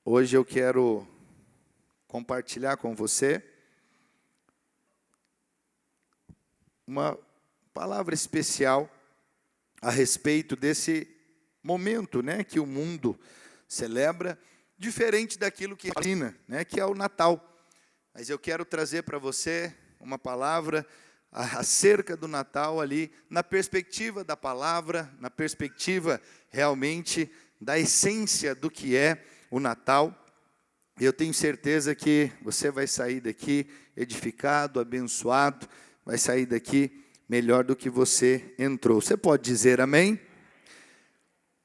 Hoje eu quero compartilhar com você uma palavra especial a respeito desse momento, que o mundo celebra, diferente daquilo que ensina, que é o Natal. Mas eu quero trazer para você uma palavra acerca do Natal ali, na perspectiva da palavra, na perspectiva realmente da essência do que é o Natal. E eu tenho certeza que você vai sair daqui edificado, abençoado, vai sair daqui melhor do que você entrou. Você pode dizer amém?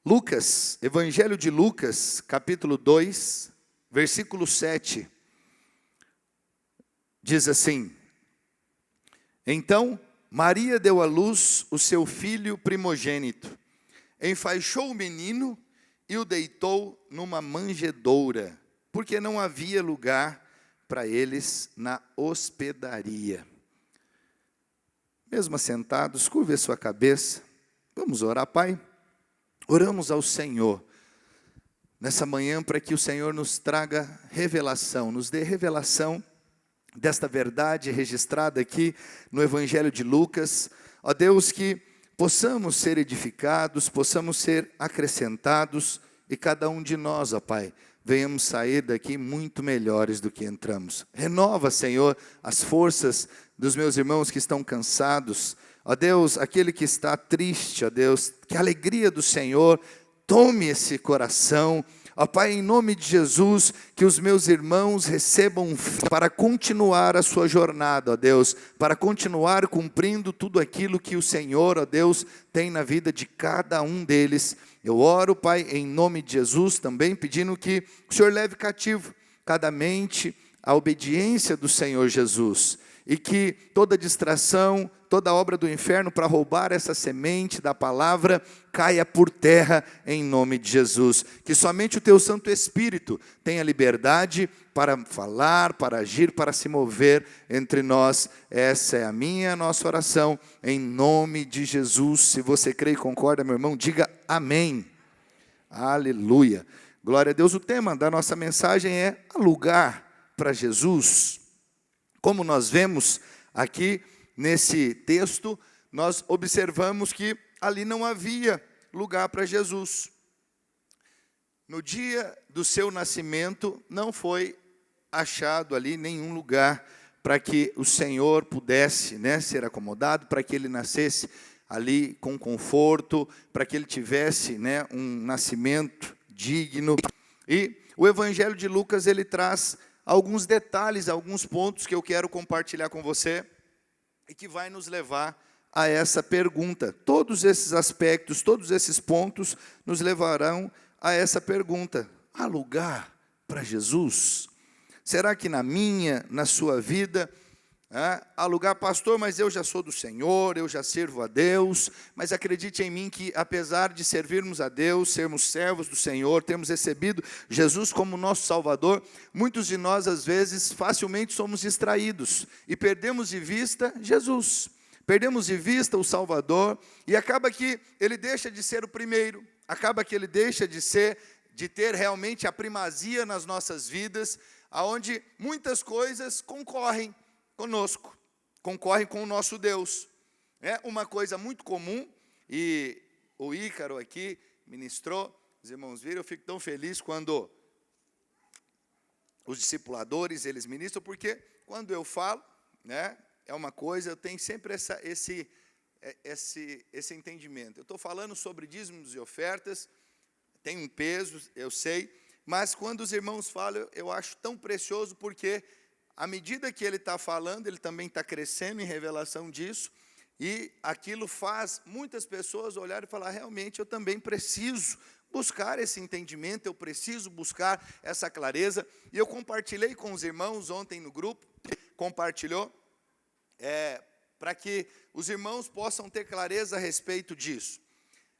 Lucas, Evangelho de Lucas, capítulo 2, versículo 7, diz assim: Então Maria deu à luz o seu filho primogênito, enfaixou o menino e o deitou numa manjedoura, porque não havia lugar para eles na hospedaria. Mesmo assentados, curve a sua cabeça, vamos orar. Pai, oramos ao Senhor nessa manhã para que o Senhor nos traga revelação, nos dê revelação desta verdade registrada aqui no Evangelho de Lucas. Ó Deus, que possamos ser edificados, possamos ser acrescentados, e cada um de nós, ó Pai, venhamos sair daqui muito melhores do que entramos. Renova, Senhor, as forças dos meus irmãos que estão cansados. Ó Deus, aquele que está triste, ó Deus, que a alegria do Senhor tome esse coração. Ó Pai, em nome de Jesus, que os meus irmãos recebam para continuar a sua jornada, ó Deus, para continuar cumprindo tudo aquilo que o Senhor, ó Deus, tem na vida de cada um deles. Eu oro, Pai, em nome de Jesus, também pedindo que o Senhor leve cativo cada mente à obediência do Senhor Jesus, e que toda distração, toda obra do inferno para roubar essa semente da palavra caia por terra em nome de Jesus. Que somente o Teu Santo Espírito tenha liberdade para falar, para agir, para se mover entre nós. Essa é a minha, a nossa oração, em nome de Jesus. Se você crê e concorda, meu irmão, diga amém. Aleluia. Glória a Deus. O tema da nossa mensagem é lugar para Jesus. Como nós vemos aqui nesse texto, nós observamos que ali não havia lugar para Jesus. No dia do seu nascimento, não foi achado ali nenhum lugar para que o Senhor pudesse ser acomodado, para que ele nascesse ali com conforto, para que ele tivesse um nascimento digno. E o Evangelho de Lucas, ele traz alguns detalhes, alguns pontos que eu quero compartilhar com você e que vai nos levar a essa pergunta. Todos esses aspectos, todos esses pontos nos levarão a essa pergunta: há lugar para Jesus? Será que na minha, na sua vida, há lugar, pastor, mas eu já sou do Senhor, eu já sirvo a Deus? Mas acredite em mim que, apesar de servirmos a Deus, sermos servos do Senhor, termos recebido Jesus como nosso Salvador, muitos de nós, às vezes, facilmente somos distraídos e perdemos de vista Jesus, perdemos de vista o Salvador, e acaba que ele deixa de ser o primeiro, acaba que ele deixa de ter realmente a primazia nas nossas vidas, aonde muitas coisas concorrem conosco, concorrem com o nosso Deus. É uma coisa muito comum, e o Ícaro aqui ministrou, os irmãos viram, eu fico tão feliz quando os discipuladores, eles ministram, porque quando eu falo, é uma coisa, eu tenho sempre esse entendimento. Eu estou falando sobre dízimos e ofertas, tem um peso, eu sei, mas quando os irmãos falam, eu acho tão precioso, porque à medida que ele está falando, ele também está crescendo em revelação disso, e aquilo faz muitas pessoas olharem e falar: realmente eu também preciso buscar esse entendimento, eu preciso buscar essa clareza. E eu compartilhei com os irmãos ontem no grupo, compartilhou, para que os irmãos possam ter clareza a respeito disso,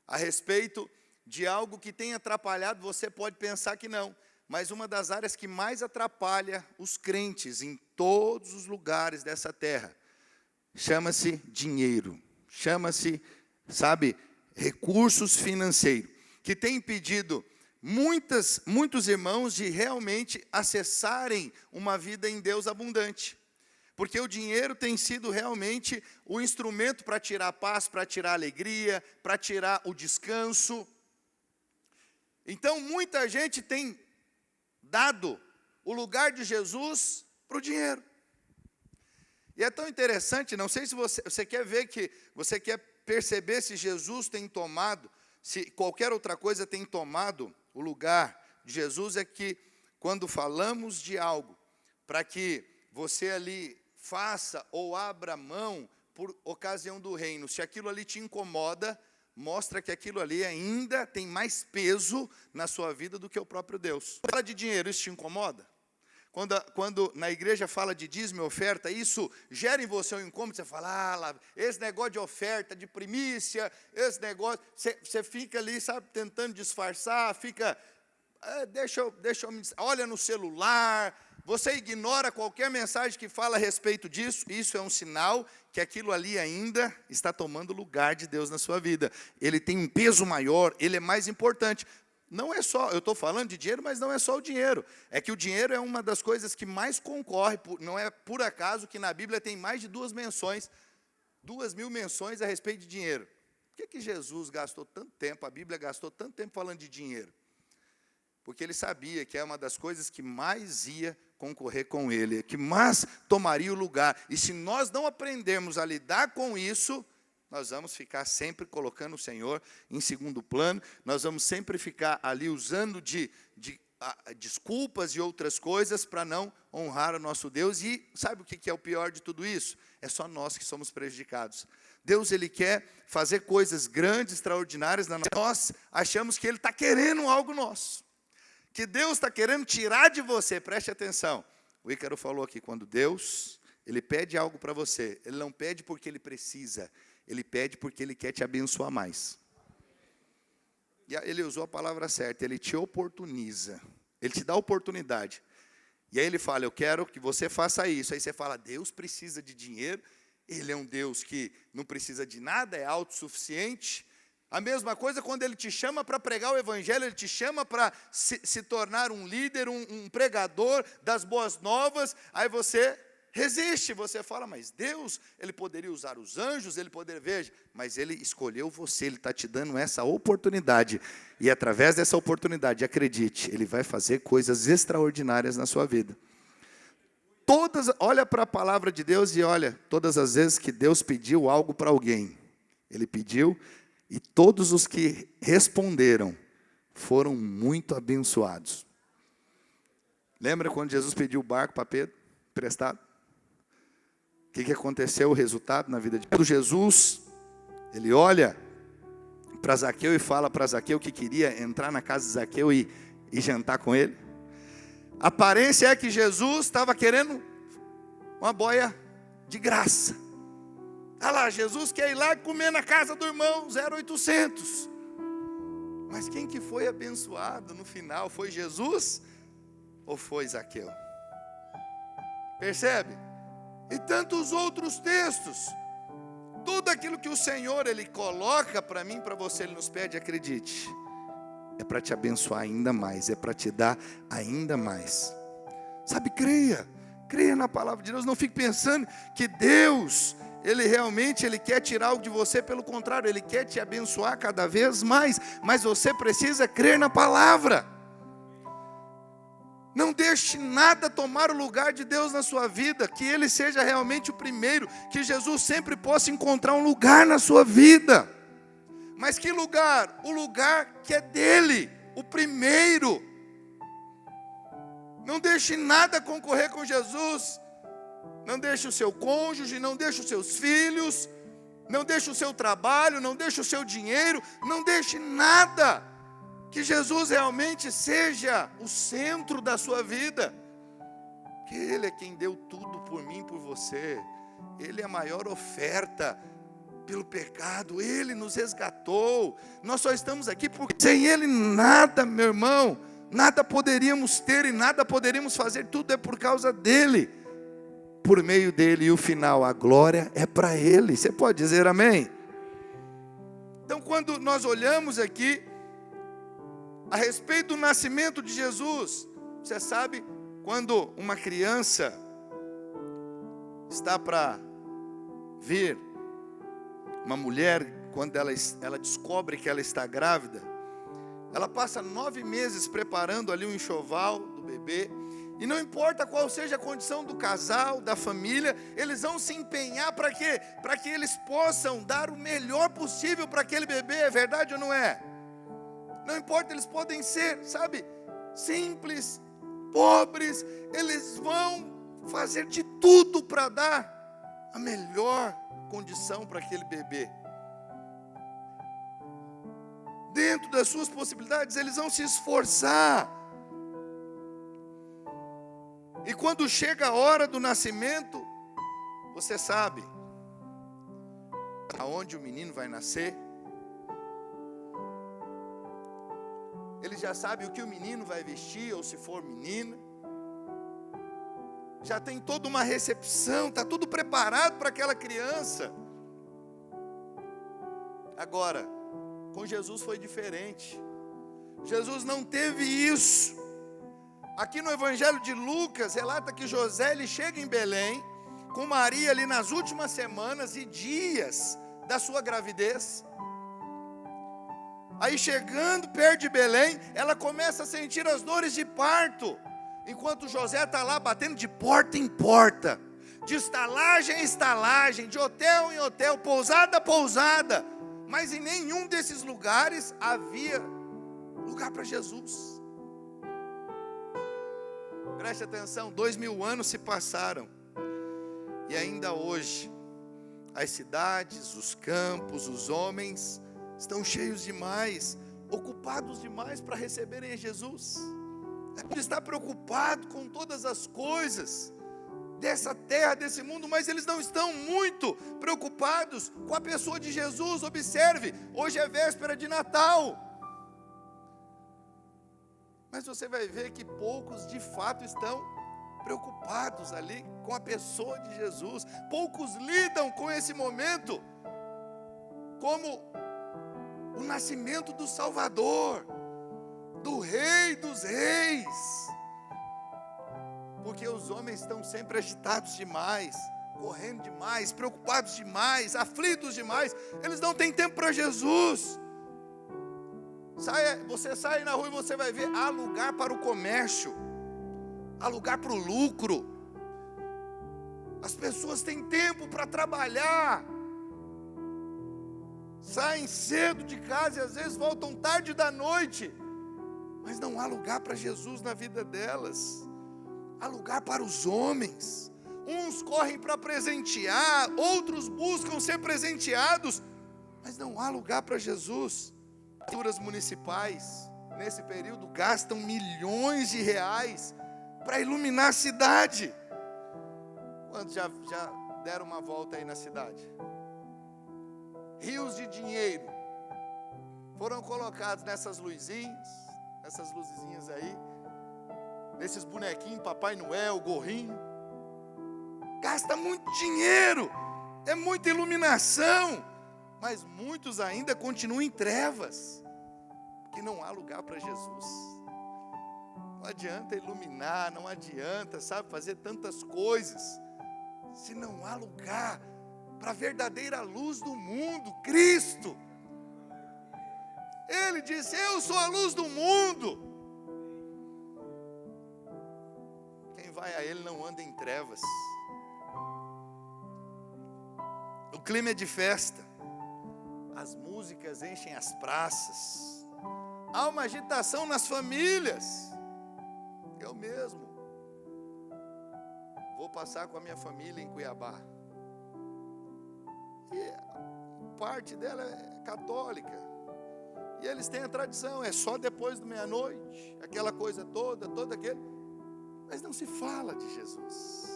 a respeito de algo que tem atrapalhado. Você pode pensar que não, mas uma das áreas que mais atrapalha os crentes em todos os lugares dessa terra chama-se dinheiro, chama-se, recursos financeiros, que tem impedido muitos irmãos de realmente acessarem uma vida em Deus abundante. Porque o dinheiro tem sido realmente o instrumento para tirar a paz, para tirar a alegria, para tirar o descanso. Então, muita gente tem dado o lugar de Jesus para o dinheiro. E é tão interessante, não sei se você quer ver que, você quer perceber se Jesus tem tomado, se qualquer outra coisa tem tomado o lugar de Jesus, é que quando falamos de algo, para que você ali faça ou abra mão por ocasião do reino, se aquilo ali te incomoda, mostra que aquilo ali ainda tem mais peso na sua vida do que o próprio Deus. Fala de dinheiro, isso te incomoda? Quando na igreja fala de dízimo e oferta, isso gera em você um incômodo, você fala, lá, esse negócio de oferta, de primícia, esse negócio, você fica ali, sabe, tentando disfarçar, fica, deixa eu olha no celular, você ignora qualquer mensagem que fala a respeito disso, isso é um sinal que aquilo ali ainda está tomando lugar de Deus na sua vida. Ele tem um peso maior, ele é mais importante. Não é só, eu estou falando de dinheiro, mas não é só o dinheiro. É que o dinheiro é uma das coisas que mais concorre, não é por acaso que na Bíblia tem mais de 2.000 menções a respeito de dinheiro. Por que Jesus gastou tanto tempo, a Bíblia gastou tanto tempo falando de dinheiro? Porque ele sabia que é uma das coisas que mais ia concorrer com ele, que mais tomaria o lugar. E se nós não aprendermos a lidar com isso, nós vamos ficar sempre colocando o Senhor em segundo plano, nós vamos sempre ficar ali usando de desculpas e outras coisas para não honrar o nosso Deus. E sabe o que é o pior de tudo isso? É só nós que somos prejudicados. Deus, Ele quer fazer coisas grandes, extraordinárias, nós achamos que Ele está querendo algo nosso, que Deus está querendo tirar de você. Preste atenção, o Ícaro falou aqui, quando Deus, Ele pede algo para você, Ele não pede porque Ele precisa, Ele pede porque Ele quer te abençoar mais. E ele usou a palavra certa, Ele te oportuniza, Ele te dá oportunidade. E aí Ele fala, eu quero que você faça isso. Aí você fala, Deus precisa de dinheiro, Ele é um Deus que não precisa de nada, é autossuficiente. A mesma coisa quando Ele te chama para pregar o Evangelho, Ele te chama para se tornar um líder, um pregador das boas novas, aí você resiste, você fala, mas Deus, Ele poderia usar os anjos, Ele poderia, veja, mas Ele escolheu você, Ele está te dando essa oportunidade, e através dessa oportunidade, acredite, Ele vai fazer coisas extraordinárias na sua vida. Olha para a palavra de Deus e olha, todas as vezes que Deus pediu algo para alguém, Ele pediu, e todos os que responderam foram muito abençoados. Lembra quando Jesus pediu o barco para Pedro, emprestado? O que aconteceu, o resultado na vida de Jesus? Ele olha para Zaqueu e fala para Zaqueu que queria entrar na casa de Zaqueu e jantar com ele. A aparência é que Jesus estava querendo uma boia de graça. Olha lá, Jesus quer ir lá comer na casa do irmão 0800. Mas quem que foi abençoado no final? Foi Jesus ou foi Zaqueu? Percebe? E tantos outros textos. Tudo aquilo que o Senhor, Ele coloca para mim, para você, Ele nos pede, acredite. É para te abençoar ainda mais, é para te dar ainda mais. Sabe, creia na palavra de Deus, não fique pensando que Deus, Ele realmente, Ele quer tirar algo de você, pelo contrário, Ele quer te abençoar cada vez mais, mas você precisa crer na palavra. Não deixe nada tomar o lugar de Deus na sua vida, que Ele seja realmente o primeiro, que Jesus sempre possa encontrar um lugar na sua vida. Mas que lugar? O lugar que é dEle, o primeiro. Não deixe nada concorrer com Jesus. Não deixe o seu cônjuge, não deixe os seus filhos, não deixe o seu trabalho, não deixe o seu dinheiro, não deixe nada. Que Jesus realmente seja o centro da sua vida. Que Ele é quem deu tudo por mim, por você. Ele é a maior oferta pelo pecado. Ele nos resgatou. Nós só estamos aqui porque sem Ele nada, meu irmão, nada poderíamos ter e nada poderíamos fazer. Tudo é por causa dEle, por meio dEle. E o final, a glória é para Ele. Você pode dizer amém? Então, quando nós olhamos aqui, a respeito do nascimento de Jesus. Você sabe, quando uma criança está para vir, uma mulher, quando ela descobre que ela está grávida, ela passa 9 meses preparando ali o enxoval do bebê, e não importa qual seja a condição do casal, da família, eles vão se empenhar para quê? Para que eles possam dar o melhor possível para aquele bebê, é verdade ou não é? Não importa, eles podem ser, sabe, simples, pobres, eles vão fazer de tudo para dar a melhor condição para aquele bebê. Dentro das suas possibilidades, eles vão se esforçar. E quando chega a hora do nascimento, você sabe aonde o menino vai nascer. Ele já sabe o que o menino vai vestir, ou se for menina. Já tem toda uma recepção, está tudo preparado para aquela criança. Agora, com Jesus foi diferente. Jesus não teve isso. Aqui no Evangelho de Lucas, relata que José ele chega em Belém, com Maria ali nas últimas semanas e dias da sua gravidez. Aí chegando perto de Belém, ela começa a sentir as dores de parto, enquanto José está lá batendo de porta em porta, de estalagem em estalagem, de hotel em hotel, pousada a pousada, mas em nenhum desses lugares havia lugar para Jesus. Preste atenção, 2000 anos se passaram, e ainda hoje, as cidades, os campos, os homens, estão cheios demais, ocupados demais para receberem Jesus. Ele está preocupado com todas as coisas dessa terra, desse mundo, mas eles não estão muito preocupados com a pessoa de Jesus. Observe, hoje é véspera de Natal, mas você vai ver que poucos de fato estão preocupados ali com a pessoa de Jesus. Poucos lidam com esse momento como o nascimento do Salvador, do Rei dos Reis, porque os homens estão sempre agitados demais, correndo demais, preocupados demais, aflitos demais, eles não têm tempo para Jesus. Você sai na rua e você vai ver, há lugar para o comércio, há lugar para o lucro, as pessoas têm tempo para trabalhar, saem cedo de casa e às vezes voltam tarde da noite, mas não há lugar para Jesus na vida delas. Há lugar para os homens. Uns correm para presentear, outros buscam ser presenteados, mas não há lugar para Jesus. As prefeituras municipais, nesse período, gastam milhões de reais para iluminar a cidade. Quantos já deram uma volta aí na cidade? Rios de dinheiro foram colocados nessas luzinhas aí, nesses bonequinhos, Papai Noel, gorrinho. Gasta muito dinheiro, é muita iluminação, mas muitos ainda continuam em trevas, porque não há lugar para Jesus. Não adianta iluminar, não adianta, fazer tantas coisas, se não há lugar para a verdadeira luz do mundo, Cristo. Ele disse: eu sou a luz do mundo. Quem vai a Ele não anda em trevas. O clima é de festa, as músicas enchem as praças, há uma agitação nas famílias. Eu mesmo vou passar com a minha família em Cuiabá, e parte dela é católica, e eles têm a tradição, é só depois da meia-noite, aquela coisa toda, mas não se fala de Jesus.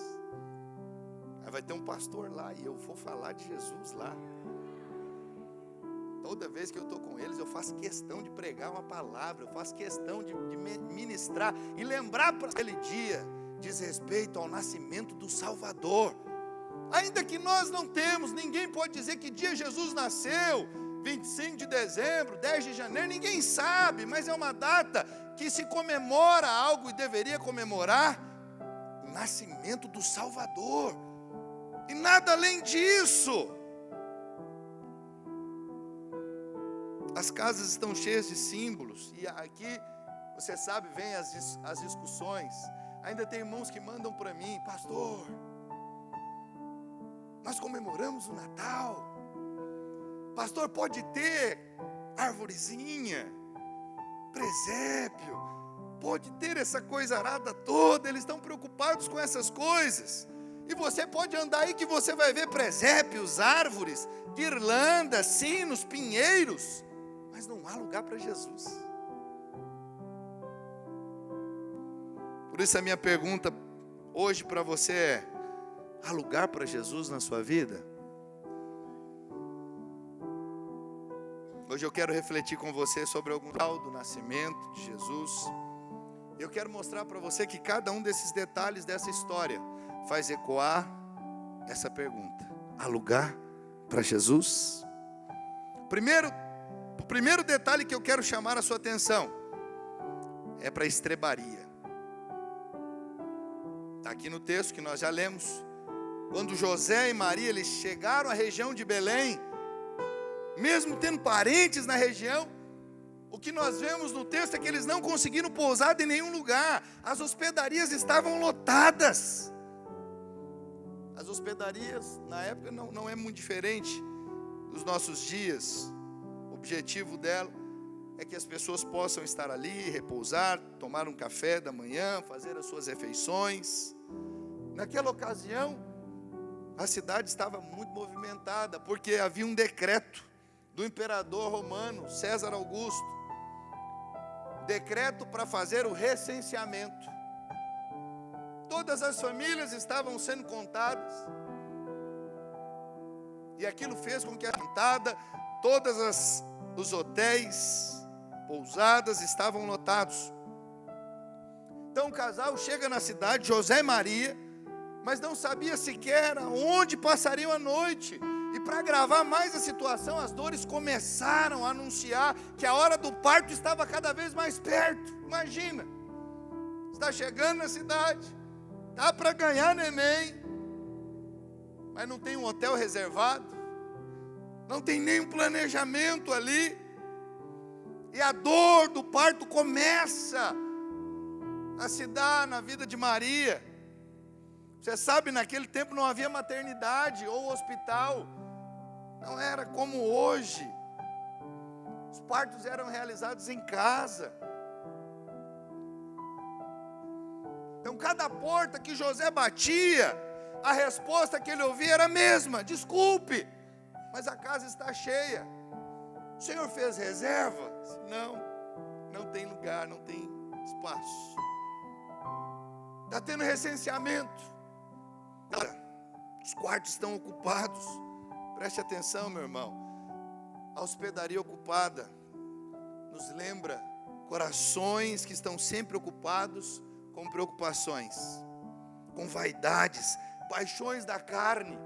Aí vai ter um pastor lá, e eu vou falar de Jesus lá. Toda vez que eu estou com eles, eu faço questão de pregar uma palavra, eu faço questão de ministrar, e lembrar para aquele dia, diz respeito ao nascimento do Salvador. Ainda que nós não temos, ninguém pode dizer que dia Jesus nasceu, 25 de dezembro, 10 de janeiro, ninguém sabe, mas é uma data que se comemora algo e deveria comemorar o nascimento do Salvador. E nada além disso. As casas estão cheias de símbolos, e aqui, você sabe, vem as discussões. Ainda tem irmãos que mandam para mim: pastor, nós comemoramos o Natal, pastor, pode ter arvorezinha, presépio, pode ter essa coisa arada toda, eles estão preocupados com essas coisas. E você pode andar aí que você vai ver presépios, árvores, guirlandas, sinos, pinheiros, mas não há lugar para Jesus. Por isso a minha pergunta hoje para você é: há lugar para Jesus na sua vida? Hoje eu quero refletir com você sobre algum tal do nascimento de Jesus. Eu quero mostrar para você que cada um desses detalhes dessa história faz ecoar essa pergunta: há lugar para Jesus? O primeiro detalhe que eu quero chamar a sua atenção é para a estrebaria. Está aqui no texto que nós já lemos. Quando José e Maria eles chegaram à região de Belém, mesmo tendo parentes na região, o que nós vemos no texto é que eles não conseguiram pousada em nenhum lugar. As hospedarias estavam lotadas. As hospedarias na época não é muito diferente dos nossos dias. O objetivo dela é que as pessoas possam estar ali, repousar, tomar um café da manhã, fazer as suas refeições. Naquela ocasião, a cidade estava muito movimentada, porque havia um decreto do imperador romano, César Augusto, decreto para fazer o recenseamento. Todas as famílias estavam sendo contadas, e aquilo fez com que a contada, todos os hotéis, pousadas estavam lotados. Então o casal chega na cidade, José e Maria, mas não sabia sequer aonde passariam a noite. E para agravar mais a situação, as dores começaram a anunciar que a hora do parto estava cada vez mais perto. Imagina, está chegando na cidade, está para ganhar neném, mas não tem um hotel reservado, não tem nenhum planejamento ali, e a dor do parto começa a se dar na vida de Maria. Você sabe, naquele tempo não havia maternidade ou hospital, não era como hoje. Os partos eram realizados em casa. Então cada porta que José batia, a resposta que ele ouvia era a mesma: desculpe, mas a casa está cheia. O senhor fez reserva? Não tem lugar, não tem espaço. Está tendo recenseamento, os quartos estão ocupados. Preste atenção, meu irmão. A hospedaria ocupada nos lembra corações que estão sempre ocupados com preocupações, com vaidades, paixões da carne.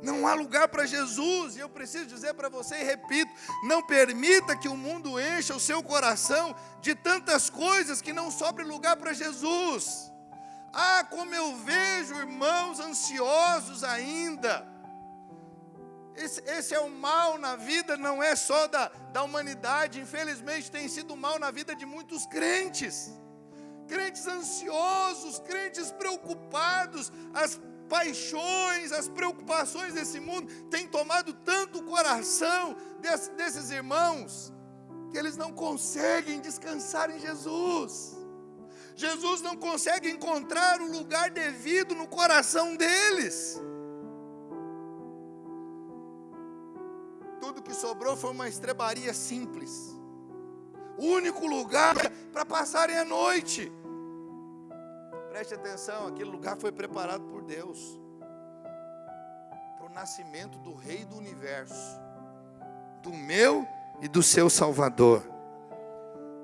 Não há lugar para Jesus, e eu preciso dizer para você e repito: não permita que o mundo encha o seu coração de tantas coisas que não sobre lugar para Jesus. Ah, como eu vejo irmãos ansiosos ainda. Esse é o mal na vida, não é só da humanidade, infelizmente tem sido mal na vida de muitos crentes. Crentes ansiosos, crentes preocupados, as paixões, as preocupações desse mundo têm tomado tanto o coração desses irmãos, que eles não conseguem descansar em Jesus. Jesus não consegue encontrar o lugar devido no coração deles. Tudo que sobrou foi uma estrebaria simples, o único lugar para passarem a noite. Preste atenção, aquele lugar foi preparado por Deus para o nascimento do Rei do Universo, do meu e do seu Salvador.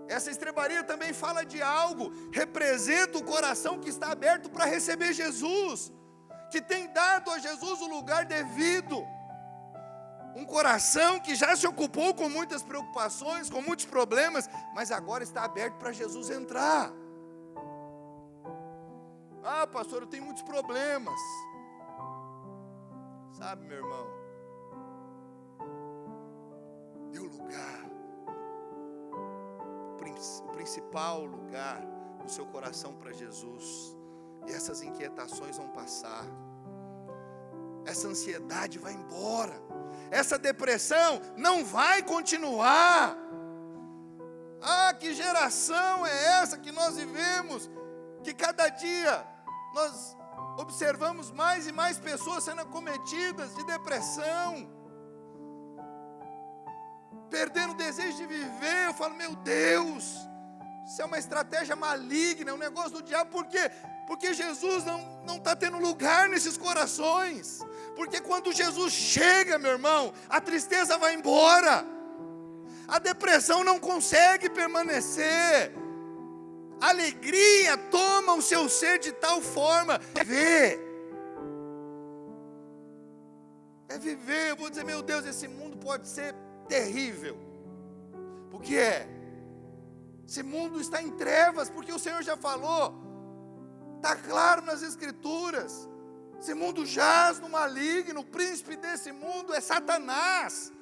Essa estrebaria também fala de algo, representa o coração que está aberto para receber Jesus, que tem dado a Jesus o lugar devido. Um coração que já se ocupou com muitas preocupações, com muitos problemas, mas agora está aberto para Jesus entrar. Ah, pastor, eu tenho muitos problemas. Sabe, meu irmão, dê o lugar, o principal lugar no seu coração para Jesus, e essas inquietações vão passar, essa ansiedade vai embora, essa depressão não vai continuar. Ah, que geração é essa que nós vivemos, que cada dia nós observamos mais e mais pessoas sendo acometidas de depressão, perdendo o desejo de viver. Eu falo, meu Deus, isso é uma estratégia maligna, é um negócio do diabo. Por quê? Porque Jesus não está tendo lugar nesses corações. Porque quando Jesus chega, meu irmão, a tristeza vai embora, a depressão não consegue permanecer, a alegria toma o seu ser de tal forma, é viver. Eu vou dizer, meu Deus, esse mundo pode ser terrível, porque esse mundo está em trevas, porque o Senhor já falou, está claro nas Escrituras, esse mundo jaz no maligno, o príncipe desse mundo é Satanás.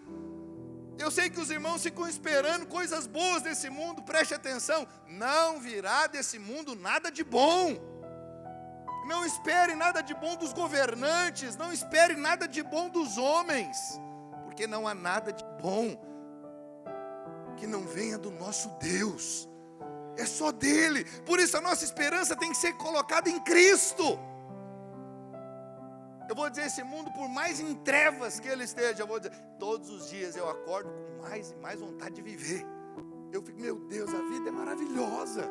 Eu sei que os irmãos ficam esperando coisas boas desse mundo, preste atenção, não virá desse mundo nada de bom. Não espere nada de bom dos governantes, não espere nada de bom dos homens, porque não há nada de bom que não venha do nosso Deus, é só dele. Por isso a nossa esperança tem que ser colocada em Cristo. Eu vou dizer, esse mundo, por mais em trevas que ele esteja, eu vou dizer, todos os dias eu acordo com mais e mais vontade de viver. Eu fico, meu Deus, a vida é maravilhosa.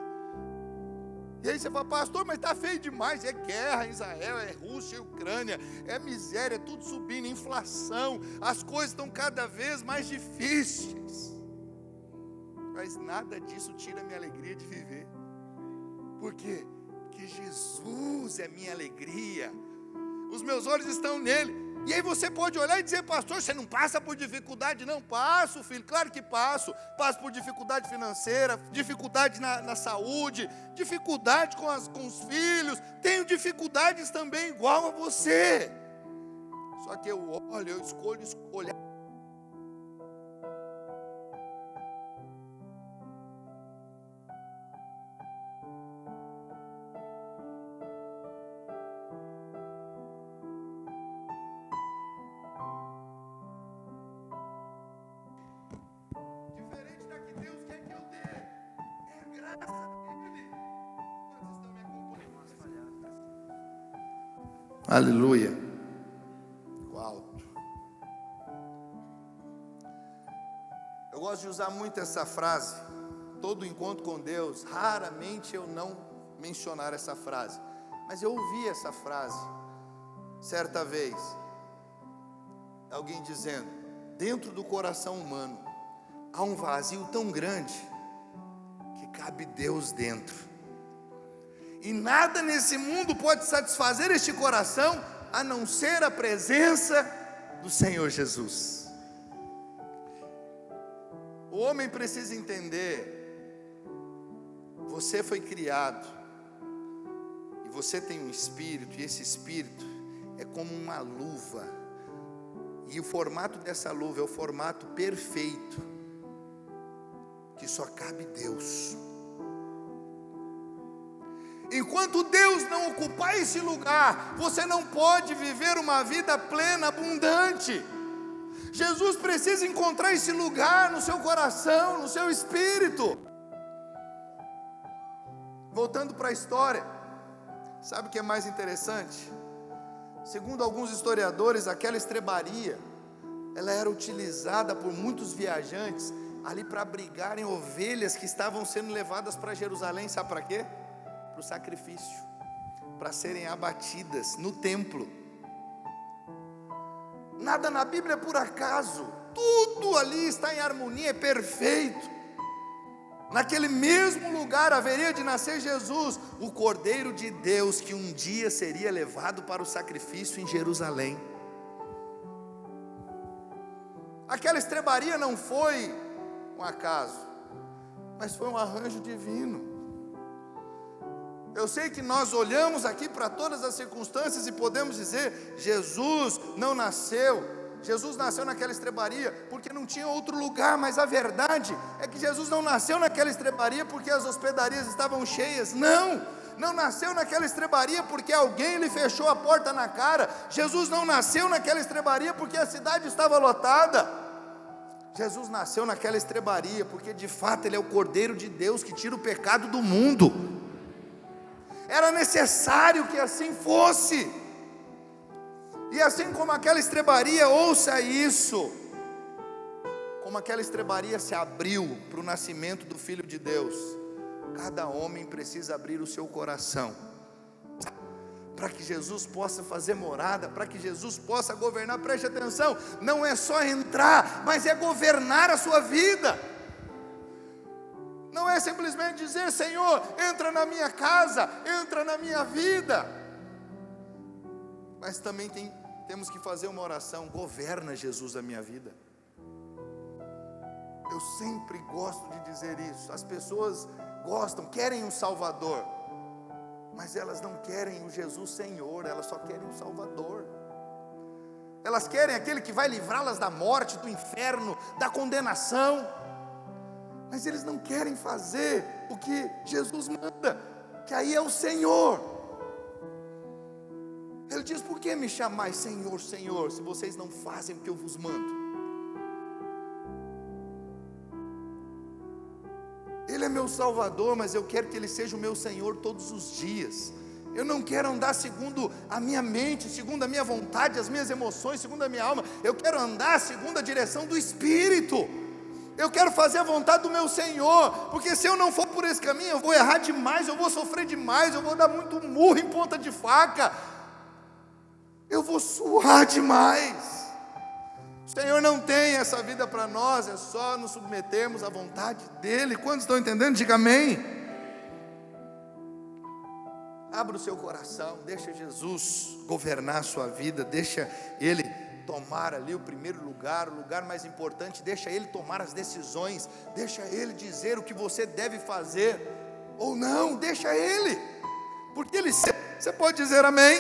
E aí você fala, pastor, mas está feio demais. É guerra em Israel, é Rússia e Ucrânia, é miséria, é tudo subindo, inflação, as coisas estão cada vez mais difíceis. Mas nada disso tira a minha alegria de viver. Por quê? Porque Jesus é minha alegria. Os meus olhos estão nele. E aí você pode olhar e dizer, pastor, você não passa por dificuldade? Não, passo, filho, claro que passo. Passo por dificuldade financeira, dificuldade na saúde, dificuldade com os filhos. Tenho dificuldades também igual a você. Só que eu escolho olhar. Aleluia. O alto. Eu gosto de usar muito essa frase. Todo encontro com Deus, raramente eu não mencionar essa frase. Mas eu ouvi essa frase certa vez. Alguém dizendo, dentro do coração humano há um vazio tão grande que cabe Deus dentro. E nada nesse mundo pode satisfazer este coração, a não ser a presença do Senhor Jesus. O homem precisa entender, você foi criado, e você tem um espírito, e esse espírito é como uma luva, e o formato dessa luva é o formato perfeito, que só cabe Deus. Enquanto Deus não ocupar esse lugar, você não pode viver uma vida plena, abundante. Jesus precisa encontrar esse lugar no seu coração, no seu espírito. Voltando para a história, sabe o que é mais interessante? Segundo alguns historiadores, aquela estrebaria, ela era utilizada por muitos viajantes ali para abrigarem ovelhas que estavam sendo levadas para Jerusalém, sabe para quê? Para o sacrifício, para serem abatidas no templo. Nada na Bíblia é por acaso, tudo ali está em harmonia, é perfeito. Naquele mesmo lugar haveria de nascer Jesus, o Cordeiro de Deus, que um dia seria levado para o sacrifício em Jerusalém. Aquela estrebaria não foi um acaso, mas foi um arranjo divino. Eu sei que nós olhamos aqui para todas as circunstâncias e podemos dizer: Jesus não nasceu, Jesus nasceu naquela estrebaria porque não tinha outro lugar. Mas a verdade é que Jesus não nasceu naquela estrebaria porque as hospedarias estavam cheias. Não nasceu naquela estrebaria porque alguém lhe fechou a porta na cara. Jesus não nasceu naquela estrebaria porque a cidade estava lotada. Jesus nasceu naquela estrebaria porque de fato Ele é o Cordeiro de Deus que tira o pecado do mundo. Era necessário que assim fosse. E assim como aquela estrebaria, ouça isso, como aquela estrebaria se abriu para o nascimento do Filho de Deus, cada homem precisa abrir o seu coração, para que Jesus possa fazer morada, para que Jesus possa governar. Preste atenção, não é só entrar, mas é governar a sua vida. Não é simplesmente dizer: Senhor, entra na minha casa, entra na minha vida. Mas também temos que fazer uma oração: governa, Jesus, a minha vida. Eu sempre gosto de dizer isso. As pessoas gostam, querem um Salvador, mas elas não querem o Jesus Senhor, elas só querem um Salvador. Elas querem aquele que vai livrá-las da morte, do inferno, da condenação, mas eles não querem fazer o que Jesus manda, que aí é o Senhor. Ele diz: por que me chamais Senhor, Senhor, se vocês não fazem o que eu vos mando? Ele é meu Salvador, mas eu quero que Ele seja o meu Senhor todos os dias. Eu não quero andar segundo a minha mente, segundo a minha vontade, as minhas emoções, segundo a minha alma. Eu quero andar segundo a direção do Espírito. Eu quero fazer a vontade do meu Senhor, porque se eu não for por esse caminho, eu vou errar demais, eu vou sofrer demais, eu vou dar muito murro em ponta de faca, eu vou suar demais. O Senhor não tem essa vida para nós, é só nos submetermos à vontade dEle. Quantos estão entendendo? Diga amém. Abra o seu coração, deixa Jesus governar a sua vida, deixa Ele tomar ali o primeiro lugar, o lugar mais importante. Deixa Ele tomar as decisões, deixa Ele dizer o que você deve fazer ou não, deixa Ele, porque Ele sempre. Você pode dizer amém?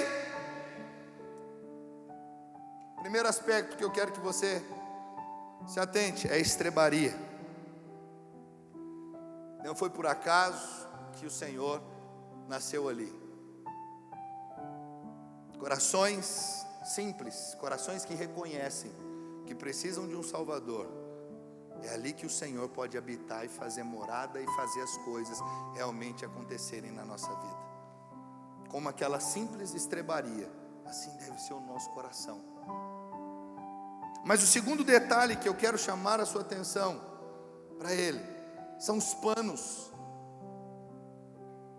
Primeiro aspecto que eu quero que você se atente é a estrebaria. Não foi por acaso que o Senhor nasceu ali. Corações simples, corações que reconhecem que precisam de um Salvador. É ali que o Senhor pode habitar e fazer morada e fazer as coisas realmente acontecerem na nossa vida. Como aquela simples estrebaria, assim deve ser o nosso coração. Mas o segundo detalhe que eu quero chamar a sua atenção para ele são os panos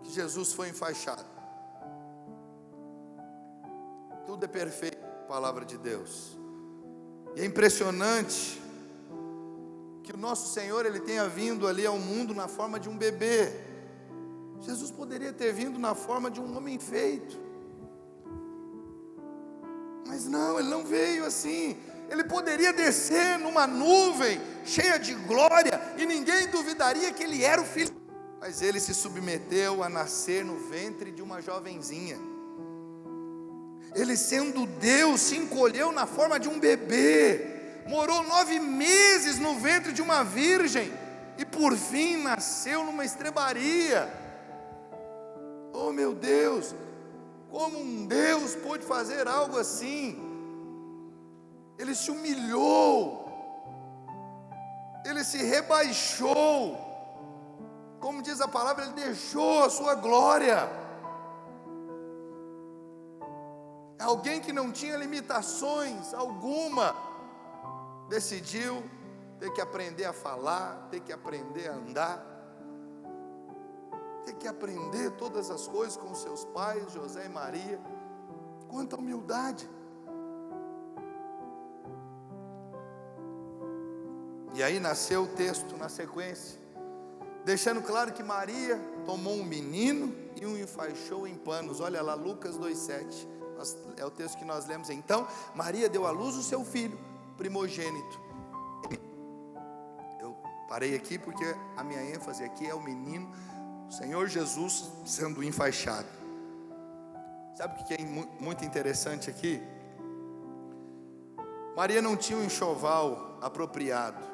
que Jesus foi enfaixado. Tudo é perfeito, palavra de Deus. E é impressionante que o nosso Senhor, Ele tenha vindo ali ao mundo na forma de um bebê. Jesus poderia ter vindo na forma de um homem feito, mas não, Ele não veio assim. Ele poderia descer numa nuvem cheia de glória e ninguém duvidaria que Ele era o Filho. Mas Ele se submeteu a nascer no ventre de uma jovenzinha. Ele, sendo Deus, se encolheu na forma de um bebê, morou 9 meses no ventre de uma virgem e por fim nasceu numa estrebaria. Oh meu Deus, como um Deus pôde fazer algo assim? Ele se humilhou, Ele se rebaixou, como diz a palavra, Ele deixou a sua glória. Alguém que não tinha limitações alguma, decidiu ter que aprender a falar, ter que aprender a andar, ter que aprender todas as coisas com seus pais, José e Maria. Quanta humildade! E aí nasceu o texto na sequência, deixando claro que Maria tomou um menino e o enfaixou em panos. Olha lá, Lucas 2,7. É o texto que nós lemos. Então Maria deu à luz o seu filho primogênito Parei aqui porque a minha ênfase aqui é o menino, o Senhor Jesus sendo enfaixado. Sabe o que é muito interessante aqui? Maria não tinha um enxoval apropriado.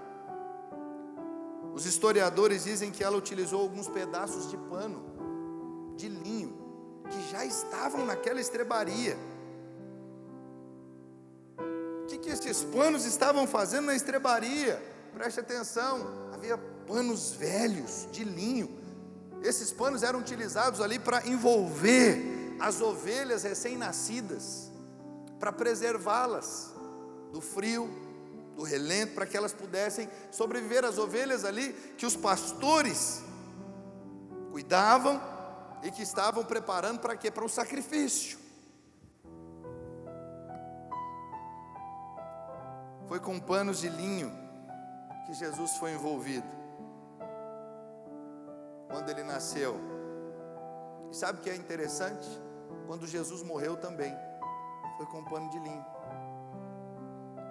Os historiadores dizem que ela utilizou alguns pedaços de pano, de linho, que já estavam naquela estrebaria. O que esses panos estavam fazendo na estrebaria? Preste atenção, havia panos velhos de linho. Esses panos eram utilizados ali para envolver as ovelhas recém-nascidas, para preservá-las do frio, do relento, para que elas pudessem sobreviver. As ovelhas ali que os pastores cuidavam e que estavam preparando para quê? Para o sacrifício. Foi com panos de linho que Jesus foi envolvido quando ele nasceu. E sabe o que é interessante? Quando Jesus morreu também foi com pano de linho.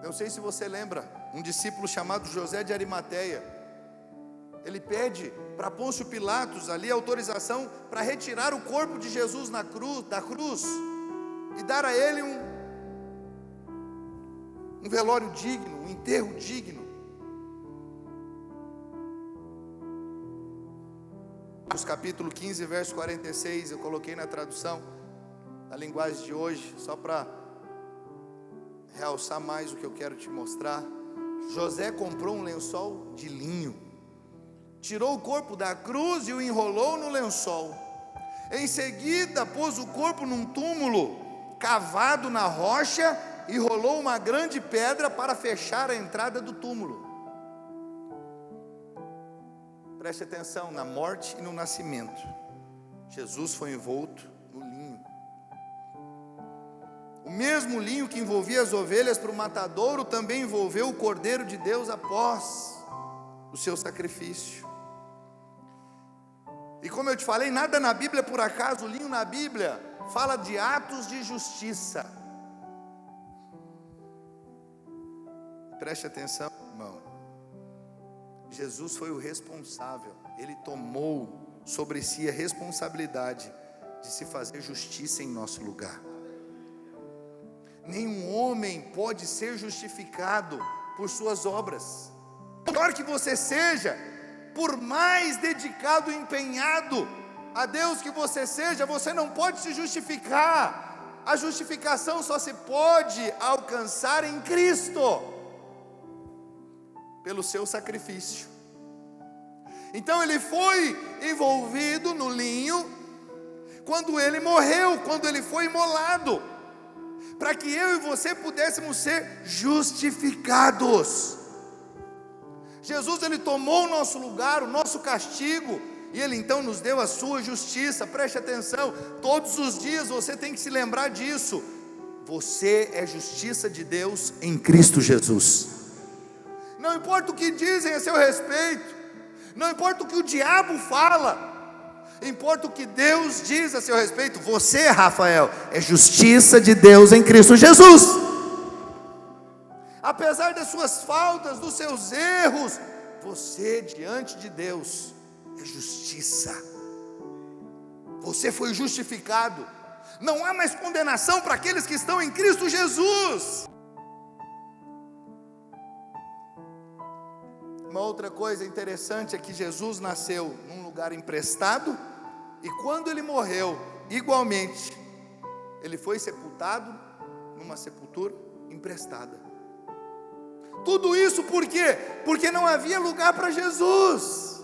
Não sei se você lembra, um discípulo chamado José de Arimateia, ele pede para Pôncio Pilatos ali autorização para retirar o corpo de Jesus da cruz e dar a ele um velório digno, um enterro digno. Os capítulo 15, verso 46, eu coloquei na tradução da linguagem de hoje, só para realçar mais o que eu quero te mostrar. José comprou um lençol de linho, tirou o corpo da cruz e o enrolou no lençol. Em seguida pôs o corpo num túmulo cavado na rocha e rolou uma grande pedra para fechar a entrada do túmulo. Preste atenção, na morte e no nascimento, Jesus foi envolto no linho. O mesmo linho que envolvia as ovelhas para o matadouro também envolveu o Cordeiro de Deus após o seu sacrifício. E como eu te falei, nada na Bíblia por acaso. O linho na Bíblia fala de atos de justiça. Preste atenção, irmão. Jesus foi o responsável. Ele tomou sobre si a responsabilidade de se fazer justiça em nosso lugar. Nenhum homem pode ser justificado por suas obras. Por maior que você seja, por mais dedicado e empenhado a Deus que você seja, você não pode se justificar. A justificação só se pode alcançar em Cristo, pelo seu sacrifício. Então ele foi envolvido no linho quando ele morreu, quando ele foi imolado, para que eu e você pudéssemos ser justificados. Jesus, ele tomou o nosso lugar, o nosso castigo, e ele então nos deu a sua justiça. Preste atenção, todos os dias você tem que se lembrar disso. Você é justiça de Deus em Cristo Jesus. Não importa o que dizem a seu respeito, não importa o que o diabo fala, importa o que Deus diz a seu respeito. Você, Rafael, é justiça de Deus em Cristo Jesus. Apesar das suas faltas, dos seus erros, você diante de Deus é justiça. Você foi justificado. Não há mais condenação para aqueles que estão em Cristo Jesus. Uma outra coisa interessante é que Jesus nasceu num lugar emprestado, e quando ele morreu, igualmente, ele foi sepultado numa sepultura emprestada. Tudo isso por quê? Porque não havia lugar para Jesus.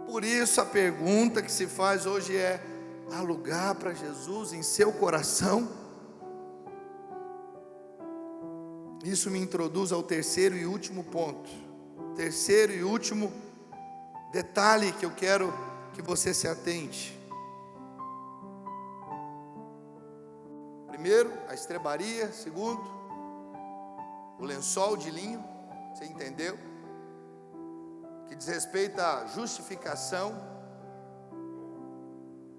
Por isso a pergunta que se faz hoje é: há lugar para Jesus em seu coração? Isso me introduz ao terceiro e último ponto. Terceiro e último detalhe que eu quero que você se atente. Primeiro, a estrebaria. Segundo, o lençol de linho. Você entendeu? Que diz respeito à justificação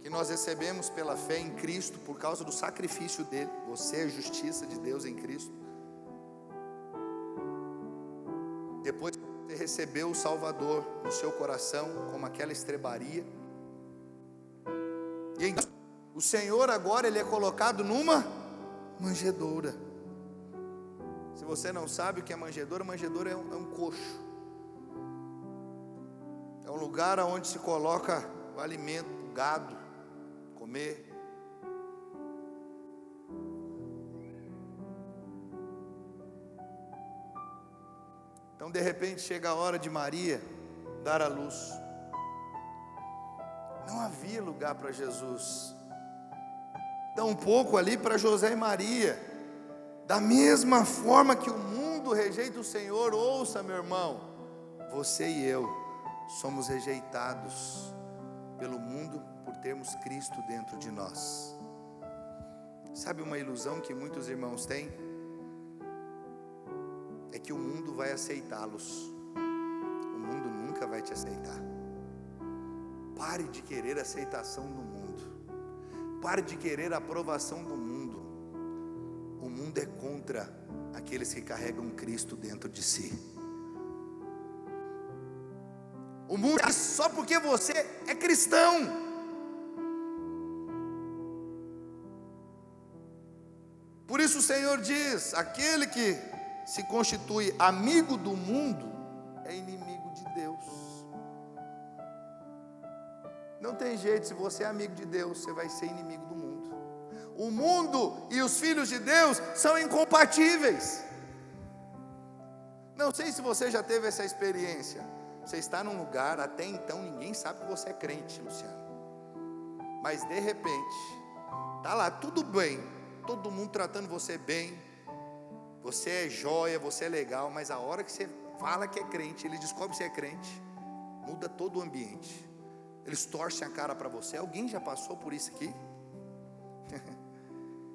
que nós recebemos pela fé em Cristo, por causa do sacrifício dele. Você é justiça de Deus em Cristo. Depois que Você recebeu o Salvador no seu coração, como aquela estrebaria. E então, o Senhor agora ele é colocado numa manjedoura. Se você não sabe o que é manjedoura, manjedoura é um coxo. É um lugar onde se coloca o alimento, o gado, comer. Então, de repente, chega a hora de Maria dar à luz. Não havia lugar para Jesus, tampouco ali para José e Maria. Da mesma forma que o mundo rejeita o Senhor, ouça, meu irmão, você e eu somos rejeitados pelo mundo por termos Cristo dentro de nós. Sabe uma ilusão que muitos irmãos têm? É que o mundo vai aceitá-los. O mundo nunca vai te aceitar. Pare de querer aceitação do mundo. Pare de querer a aprovação do mundo. O mundo é contra aqueles que carregam Cristo dentro de si. O mundo é só porque você é cristão. Por isso o Senhor diz: aquele que se constitui amigo do mundo é inimigo de Deus. Não tem jeito, se você é amigo de Deus, você vai ser inimigo do mundo. O mundo e os filhos de Deus são incompatíveis. Não sei se você já teve essa experiência. Você está num lugar, até então ninguém sabe que você é crente, Luciano. Mas de repente, está lá tudo bem, todo mundo tratando você bem. Você é joia, você é legal, mas a hora que você fala que é crente, ele descobre que você é crente, muda todo o ambiente. Eles torcem a cara para você. Alguém já passou por isso aqui?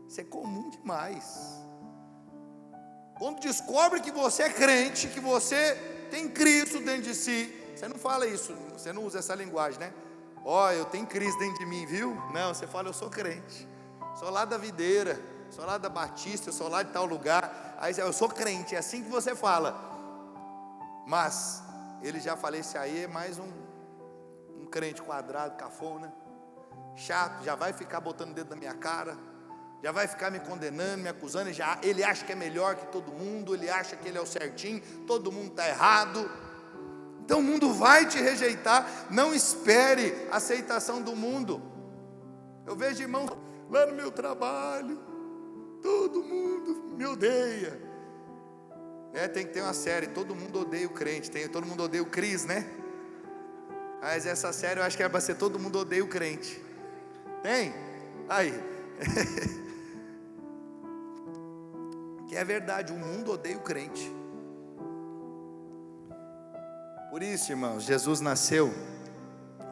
Isso é comum demais. Quando descobre que você é crente, que você tem Cristo dentro de si, você não fala isso, você não usa essa linguagem, né? Ó, eu tenho Cristo dentro de mim, viu? Não, você fala, eu sou crente, sou lá da Videira, sou lá da Batista, eu sou lá de tal lugar. Aí eu sou crente, é assim que você fala. Mas ele já falou, esse aí é mais um crente quadrado, cafona, chato, já vai ficar botando o dedo na minha cara, já vai ficar me condenando, me acusando. Ele acha que é melhor que todo mundo, ele acha que ele é o certinho, todo mundo está errado. Então o mundo vai te rejeitar. Não espere a aceitação do mundo. Eu vejo irmãos lá no meu trabalho, todo mundo me odeia. Tem que ter uma série, todo mundo odeia o crente, todo mundo odeia o Cris, né? Mas essa série eu acho que é para ser todo mundo odeia o crente. Tem? Aí. Que é verdade, o mundo odeia o crente. Por isso, irmãos, Jesus nasceu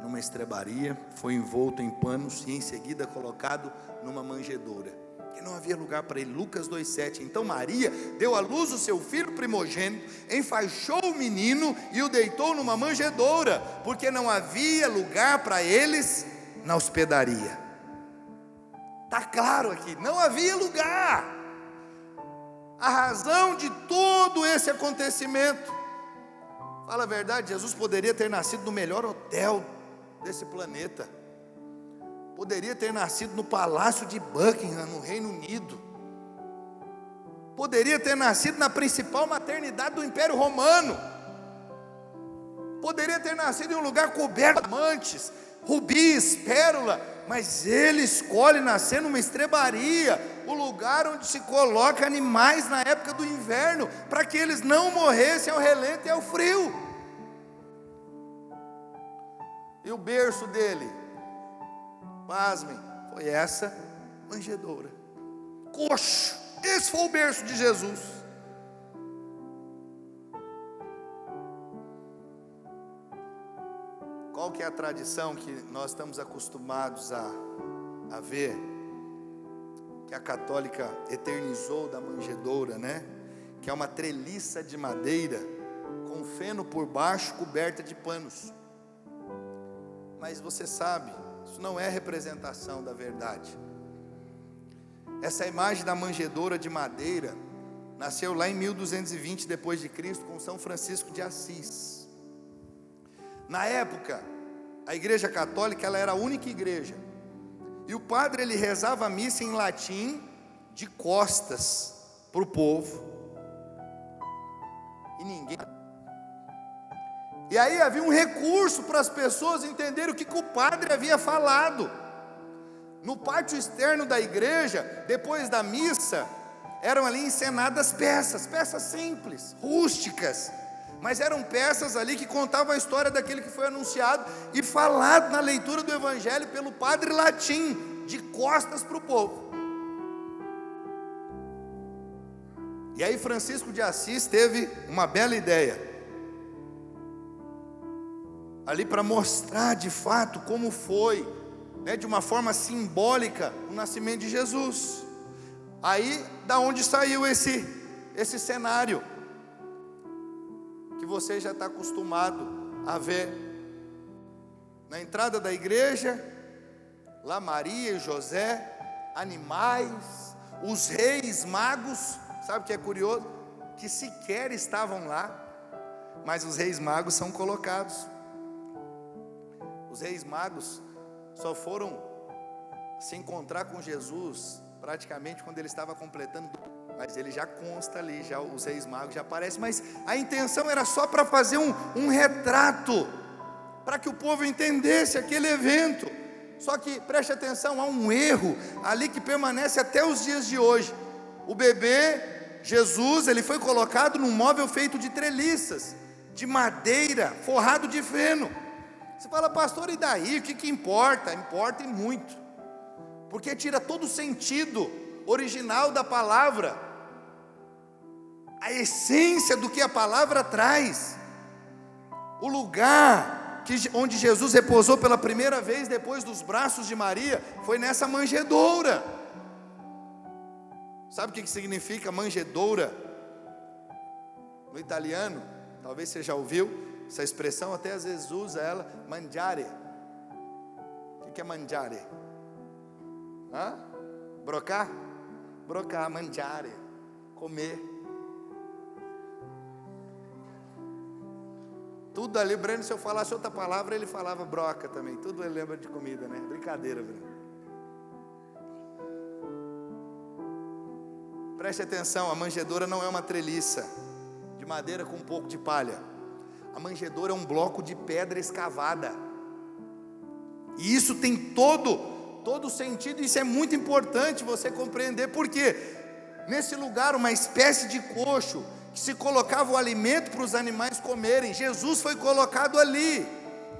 numa estrebaria, foi envolto em panos e em seguida colocado numa manjedoura, que não havia lugar para ele. Lucas 2,7. Então Maria deu à luz o seu filho primogênito, enfaixou o menino e o deitou numa manjedoura, porque não havia lugar para eles na hospedaria. Está claro aqui, não havia lugar. A razão de todo esse acontecimento, fala a verdade, Jesus poderia ter nascido no melhor hotel desse planeta, poderia ter nascido no palácio de Buckingham, no Reino Unido, poderia ter nascido na principal maternidade do Império Romano, poderia ter nascido em um lugar coberto de diamantes, rubis, pérola, mas ele escolhe nascer numa estrebaria, o lugar onde se coloca animais na época do inverno, para que eles não morressem ao relento e ao frio. E o berço dele, pasmem, foi essa manjedoura, coxo. Esse foi o berço de Jesus. Qual que é a tradição que nós estamos acostumados a ver, que a católica eternizou da manjedoura, né? Que é uma treliça de madeira com feno por baixo, coberta de panos. Mas você sabe, isso não é representação da verdade. Essa imagem da manjedoura de madeira Nasceu lá em 1220 depois de Cristo, com São Francisco de Assis. Na época, a Igreja Católica ela era a única igreja. E o padre ele rezava a missa em latim, de costas para o povo. E ninguém. E aí havia um recurso para as pessoas entenderem o que o padre havia falado. No pátio externo da igreja, depois da missa, eram ali encenadas peças simples, rústicas, mas eram peças ali que contavam a história daquele que foi anunciado e falado na leitura do Evangelho pelo padre latim, de costas para o povo. E aí Francisco de Assis teve uma bela ideia, ali para mostrar de fato como foi, de uma forma simbólica, o nascimento de Jesus. Aí, da onde saiu esse cenário, que você já está acostumado a ver, na entrada da igreja, lá Maria e José, animais, os reis magos, sabe o que é curioso? Que sequer estavam lá, mas os reis magos são colocados. Os reis magos só foram se encontrar com Jesus praticamente quando ele estava completando, mas ele já consta ali, já os reis magos já aparecem, mas a intenção era só para fazer um retrato, para que o povo entendesse aquele evento. Só que preste atenção, há um erro ali que permanece até os dias de hoje. O bebê Jesus, ele foi colocado num móvel feito de treliças, de madeira, forrado de feno. Você fala, pastor, e daí? O que importa? Importa e muito, porque tira todo o sentido original da palavra, a essência do que a palavra traz. O lugar onde Jesus repousou pela primeira vez depois dos braços de Maria foi nessa manjedoura. Sabe o que significa manjedoura no italiano? Talvez você já ouviu essa expressão, até às vezes usa ela, mangiare. O que é mangiare? Brocar? Brocar, mangiare, comer. Tudo ali, Breno, se eu falasse outra palavra, ele falava broca também. Tudo ele lembra de comida, né? Brincadeira, Breno. Preste atenção, a manjedoura não é uma treliça de madeira com um pouco de palha. A manjedoura é um bloco de pedra escavada. E isso tem todo o sentido, isso é muito importante você compreender, porque nesse lugar uma espécie de coxo, que se colocava o alimento para os animais comerem, Jesus foi colocado ali.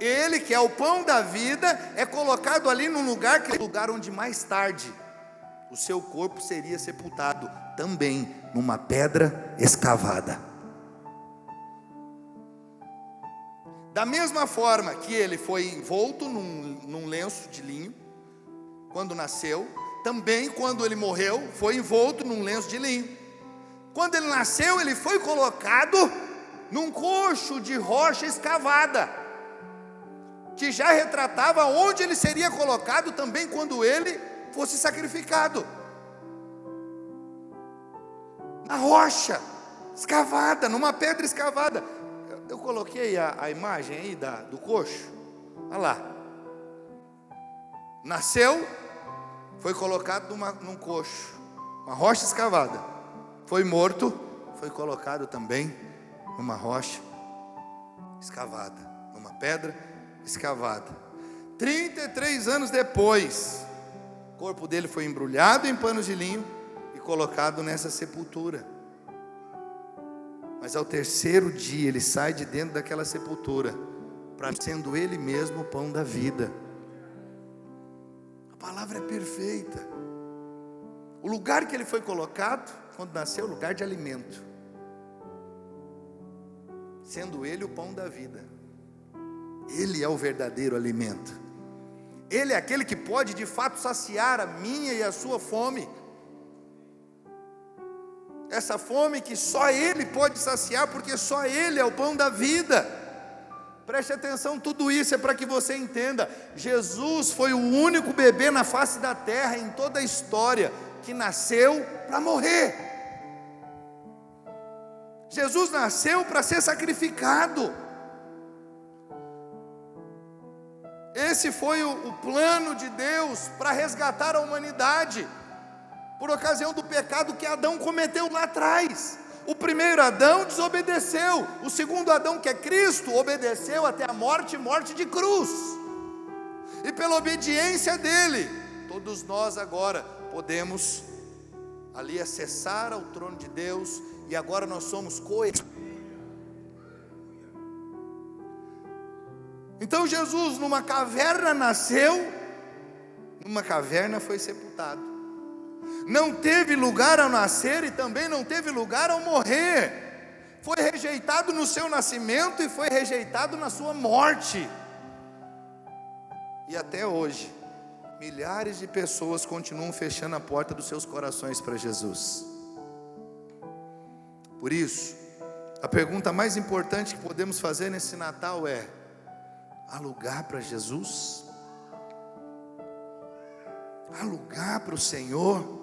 Ele, que é o pão da vida, é colocado ali num lugar, que é o lugar onde mais tarde o seu corpo seria sepultado, também numa pedra escavada. Da mesma forma que ele foi envolto num lenço de linho, quando nasceu, também quando ele morreu, foi envolto num lenço de linho. Quando ele nasceu, ele foi colocado num coxo de rocha escavada, que já retratava onde ele seria colocado também quando ele fosse sacrificado. Na rocha escavada, numa pedra escavada. Eu coloquei a imagem aí do coxo. Olha lá. Nasceu, foi colocado num coxo, uma rocha escavada. Foi morto, foi colocado também numa rocha escavada, numa pedra escavada. 33 anos depois, o corpo dele foi embrulhado em panos de linho e colocado nessa sepultura. Mas ao terceiro dia ele sai de dentro daquela sepultura, sendo ele mesmo o pão da vida. A palavra é perfeita. O lugar que ele foi colocado quando nasceu, lugar de alimento, sendo ele o pão da vida. Ele é o verdadeiro alimento. Ele é aquele que pode de fato saciar a minha e a sua fome. Essa fome que só Ele pode saciar, porque só Ele é o pão da vida. Preste atenção, tudo isso é para que você entenda. Jesus foi o único bebê na face da terra, em toda a história, que nasceu para morrer. Jesus nasceu para ser sacrificado. Esse foi o plano de Deus para resgatar a humanidade, por ocasião do pecado que Adão cometeu lá atrás. O primeiro Adão desobedeceu, o segundo Adão, que é Cristo, obedeceu até a morte, morte de cruz. E pela obediência dele, todos nós agora podemos ali acessar ao trono de Deus, e agora nós somos co-herdeiros. Então Jesus numa caverna nasceu, numa caverna foi sepultado. Não teve lugar ao nascer e também não teve lugar ao morrer. Foi rejeitado no seu nascimento e foi rejeitado na sua morte. E até hoje, milhares de pessoas continuam fechando a porta dos seus corações para Jesus. Por isso, a pergunta mais importante que podemos fazer nesse Natal é: há lugar para Jesus? Há lugar para o Senhor?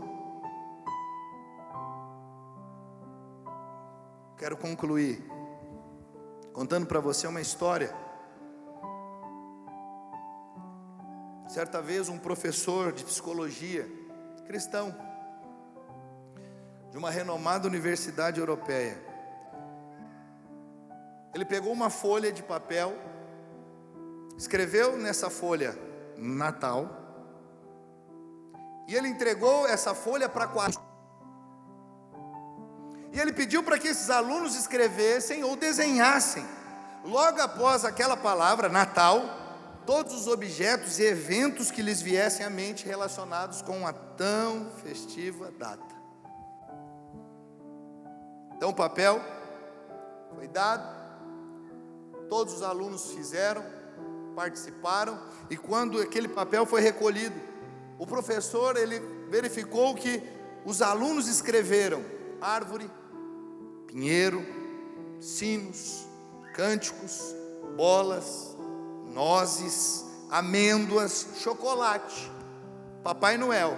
Quero concluir contando para você uma história. Certa vez um professor de psicologia, cristão, de uma renomada universidade europeia, ele pegou uma folha de papel, escreveu nessa folha Natal, e ele entregou essa folha para 4. E ele pediu para que esses alunos escrevessem ou desenhassem, logo após aquela palavra Natal, todos os objetos e eventos que lhes viessem à mente relacionados com a tão festiva data. Então o papel foi dado, todos os alunos fizeram, participaram, e quando aquele papel foi recolhido, o professor ele verificou que os alunos escreveram árvore, pinheiro, sinos, cânticos, bolas, nozes, amêndoas, chocolate, Papai Noel,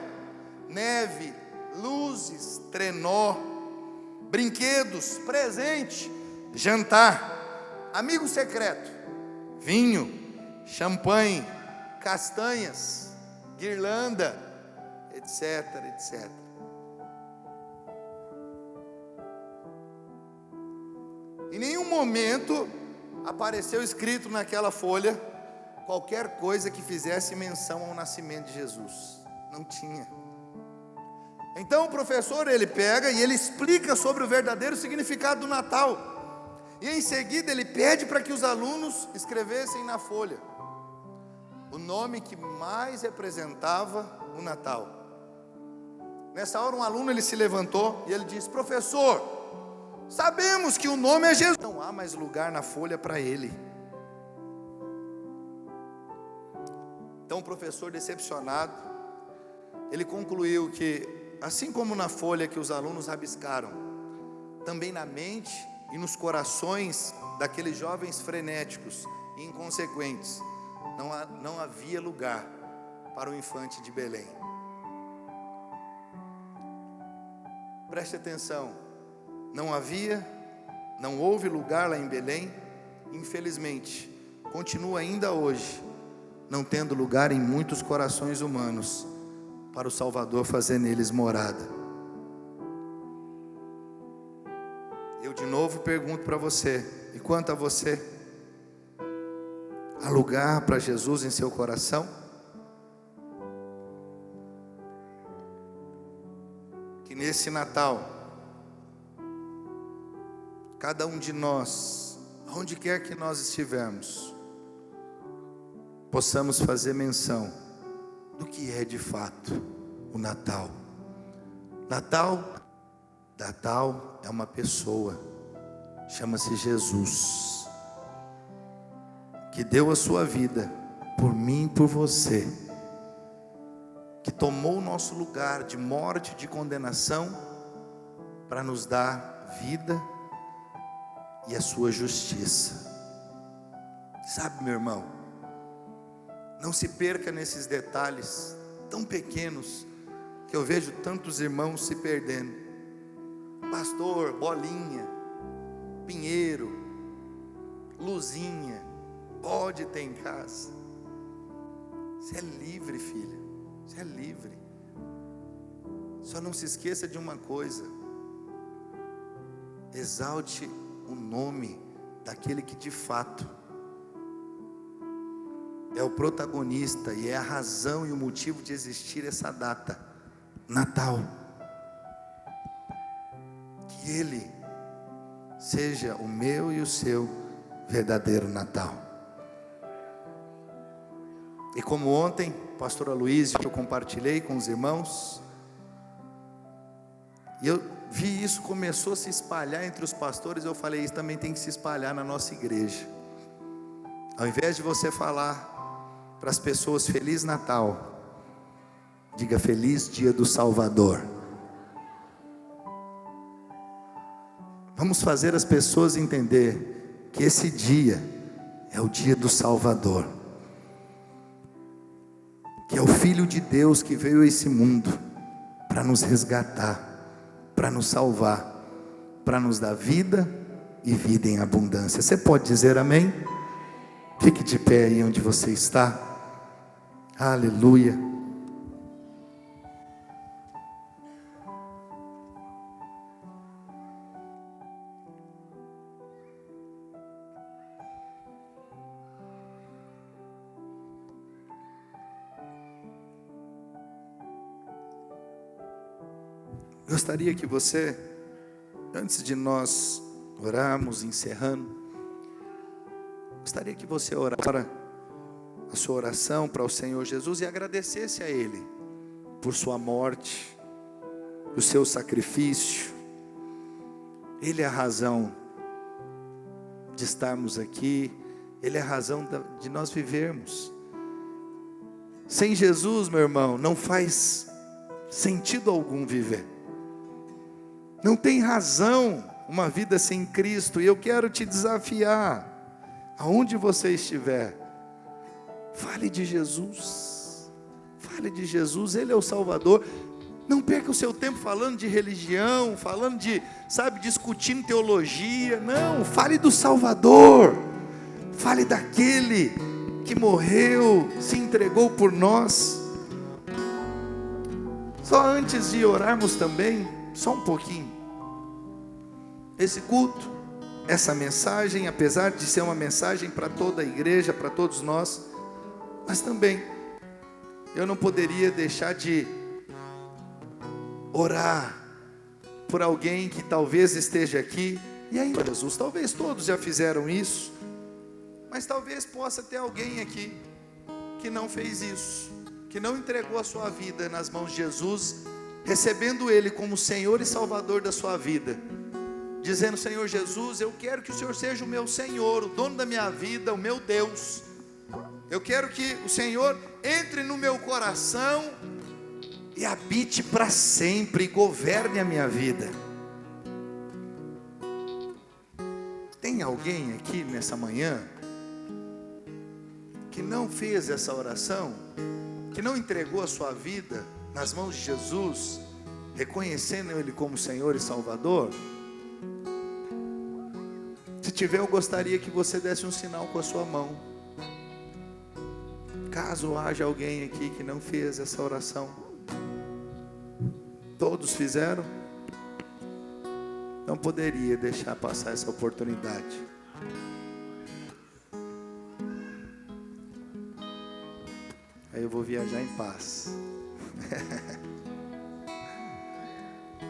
neve, luzes, trenó, brinquedos, presente, jantar, amigo secreto, vinho, champanhe, castanhas, guirlanda, etc, etc. Em nenhum momento apareceu escrito naquela folha qualquer coisa que fizesse menção ao nascimento de Jesus. Não tinha. Então o professor ele pega e ele explica sobre o verdadeiro significado do Natal. E em seguida ele pede para que os alunos escrevessem na folha o nome que mais representava o Natal. Nessa hora um aluno ele se levantou e ele disse: professor, sabemos que o nome é Jesus, não há mais lugar na folha para ele. Então o professor, decepcionado, ele concluiu que, assim como na folha que os alunos rabiscaram, também na mente e nos corações daqueles jovens frenéticos e inconsequentes, não havia lugar para o infante de Belém. Preste atenção, não houve lugar lá em Belém. Infelizmente, continua ainda hoje não tendo lugar em muitos corações humanos para o Salvador fazer neles morada. Eu de novo pergunto para você, e quanto a você, há lugar para Jesus em seu coração? Que nesse Natal, cada um de nós, onde quer que nós estivermos, possamos fazer menção do que é de fato o Natal. Natal é uma pessoa, chama-se Jesus, que deu a sua vida por mim e por você, que tomou o nosso lugar de morte, de condenação, para nos dar vida e a sua justiça. Sabe, meu irmão, não se perca nesses detalhes tão pequenos que eu vejo tantos irmãos se perdendo. Pastor, bolinha, pinheiro, luzinha, pode ter em casa. Você é livre, filha, você é livre. Só não se esqueça de uma coisa: exalte o nome daquele que de fato é o protagonista e é a razão e o motivo de existir essa data, Natal. Que Ele seja o meu e o seu verdadeiro Natal. E como ontem, pastor Aloysio, que eu compartilhei com os irmãos, e eu vi isso, começou a se espalhar entre os pastores, eu falei, isso também tem que se espalhar na nossa igreja. Ao invés de você falar para as pessoas Feliz Natal, diga Feliz Dia do Salvador. Vamos fazer as pessoas entender que esse dia é o dia do Salvador, que é o Filho de Deus que veio a esse mundo para nos resgatar, para nos salvar, para nos dar vida e vida em abundância. Você pode dizer amém? Fique de pé aí onde você está. Aleluia. Gostaria que você, antes de nós orarmos, encerrando, gostaria que você orasse a sua oração para o Senhor Jesus e agradecesse a Ele por sua morte, o seu sacrifício. Ele é a razão de estarmos aqui, Ele é a razão de nós vivermos. Sem Jesus, meu irmão, não faz sentido algum viver. Não tem razão uma vida sem Cristo. E eu quero te desafiar, aonde você estiver, fale de Jesus. Fale de Jesus, Ele é o Salvador. Não perca o seu tempo falando de religião, falando de, discutindo teologia. Não, fale do Salvador. Fale daquele que morreu, se entregou por nós. Só antes de orarmos também, só um pouquinho. Esse culto, essa mensagem, apesar de ser uma mensagem para toda a igreja, para todos nós, mas também eu não poderia deixar de orar por alguém que talvez esteja aqui, e ainda Jesus, talvez todos já fizeram isso, mas talvez possa ter alguém aqui que não fez isso, que não entregou a sua vida nas mãos de Jesus, recebendo Ele como Senhor e Salvador da sua vida, dizendo: Senhor Jesus, eu quero que o Senhor seja o meu Senhor, o dono da minha vida, o meu Deus. Eu quero que o Senhor entre no meu coração e habite para sempre, e governe a minha vida. Tem alguém aqui nessa manhã que não fez essa oração, que não entregou a sua vida nas mãos de Jesus, reconhecendo Ele como Senhor e Salvador? Se tiver, eu gostaria que você desse um sinal com a sua mão. Caso haja alguém aqui que não fez essa oração. Todos fizeram? Não poderia deixar passar essa oportunidade. Aí eu vou viajar em paz.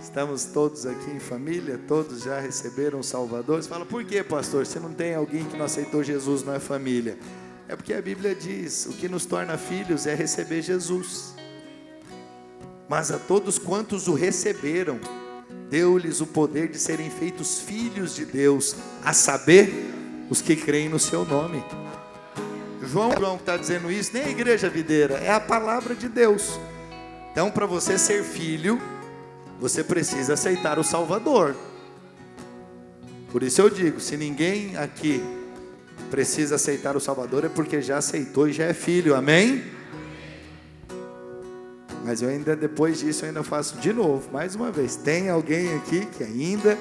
Estamos todos aqui em família, todos já receberam o Salvador. Você fala: por que, pastor? Se não tem alguém que não aceitou Jesus, não é família? É porque a Bíblia diz: o que nos torna filhos é receber Jesus. Mas a todos quantos o receberam, deu-lhes o poder de serem feitos filhos de Deus, a saber, os que creem no seu nome. João que está dizendo isso, nem a igreja videira, é a palavra de Deus. Então, para você ser filho, você precisa aceitar o Salvador. Por isso eu digo, se ninguém aqui precisa aceitar o Salvador, é porque já aceitou e já é filho, amém? Mas eu ainda, depois disso, eu ainda faço de novo, mais uma vez. Tem alguém aqui que ainda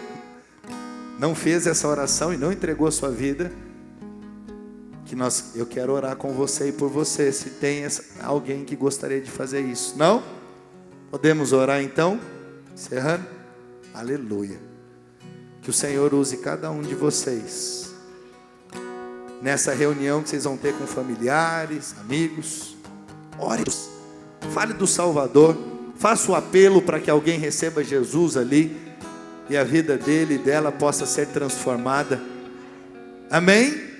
não fez essa oração e não entregou a sua vida, eu quero orar com você e por você, se tem alguém que gostaria de fazer isso. Não? Podemos orar então? Encerrando? Aleluia. Que o Senhor use cada um de vocês nessa reunião que vocês vão ter com familiares, amigos. Ore, fale do Salvador, faça o apelo para que alguém receba Jesus ali e a vida dele e dela possa ser transformada. Amém?